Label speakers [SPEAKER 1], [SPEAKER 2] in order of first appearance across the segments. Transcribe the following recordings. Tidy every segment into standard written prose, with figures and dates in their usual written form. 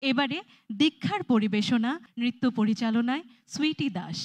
[SPEAKER 1] এবারে দীক্ষার পরিবেশনা, নৃত্য পরিচালনায় সুইটি দাস।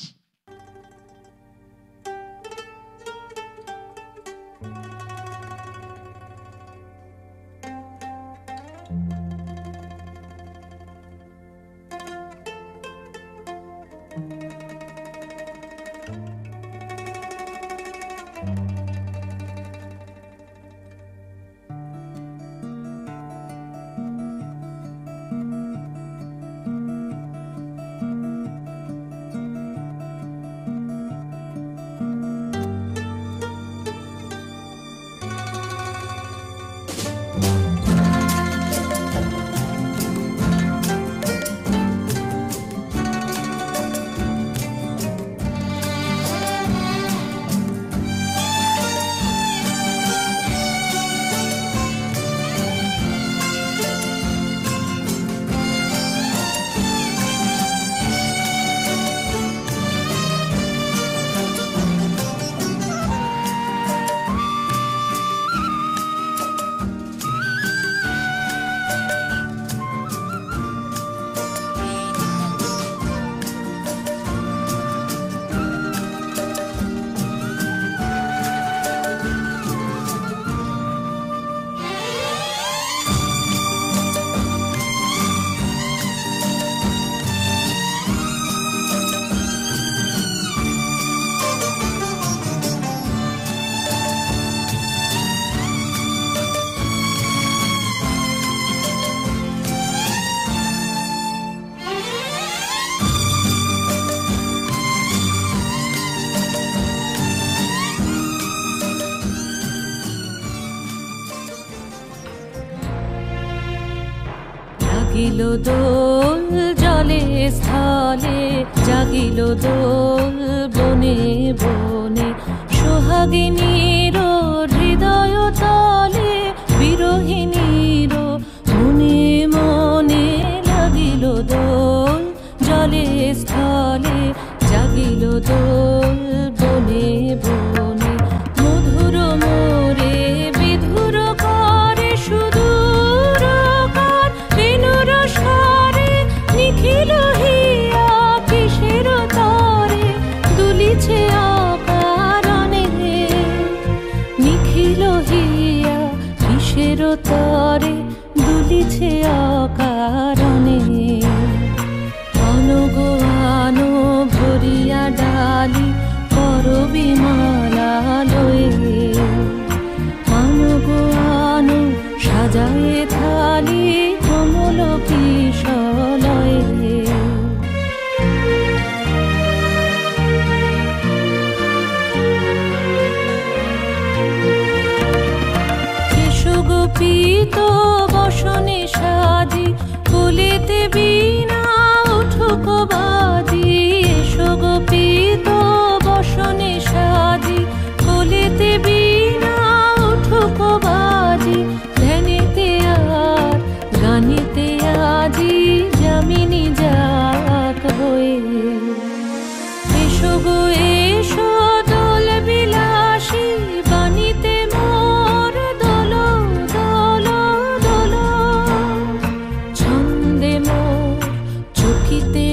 [SPEAKER 2] জাগিল দোল জলে স্থলে, জাগিল দোল বনে বনে, সোহাগিনীর হৃদয় তলে, বিরহিণীর মনে মনে। লাগিল দোল জলে স্থলে, জাগিল দোল বনে বনে, মধুর মোরে বিধুর করে সুদূর কার, বেনুর স্বরে নিখিল হিয়া কিসের তরে, দুলিছে অকারণে, নিখিল হিয়া কিসের তরে, দুলিছে অকারণে। অনগো আনো ভরিয়া ডালি, করবি মালা লয়ে, আনগো আনো সাজায়ে থালি, কমল কিশলয়ে। গোপীত বসনে সাজি, কুলিতে বীণা উঠুক বাজি, এসো গোপীত বসনে সাজি, কুলিতে বীণা উঠুক বাজি, ধ্যানেতে আর গানিতে আজি, যামিনী যাক হয়ে। এসো গো এসো দোল বিলাসী, বাণীতে মোর দোল দোল দোল, ছন্দে মোর চকিতে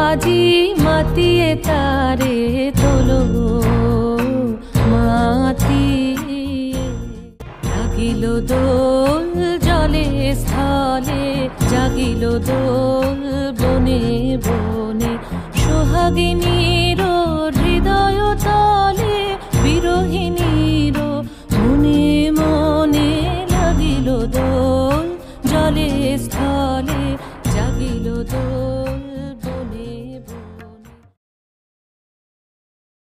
[SPEAKER 2] আজি, মাতিয়ে তারে তোলো মাতিয়ে। জাগিল দোল জলে স্থলে, জাগিল দোল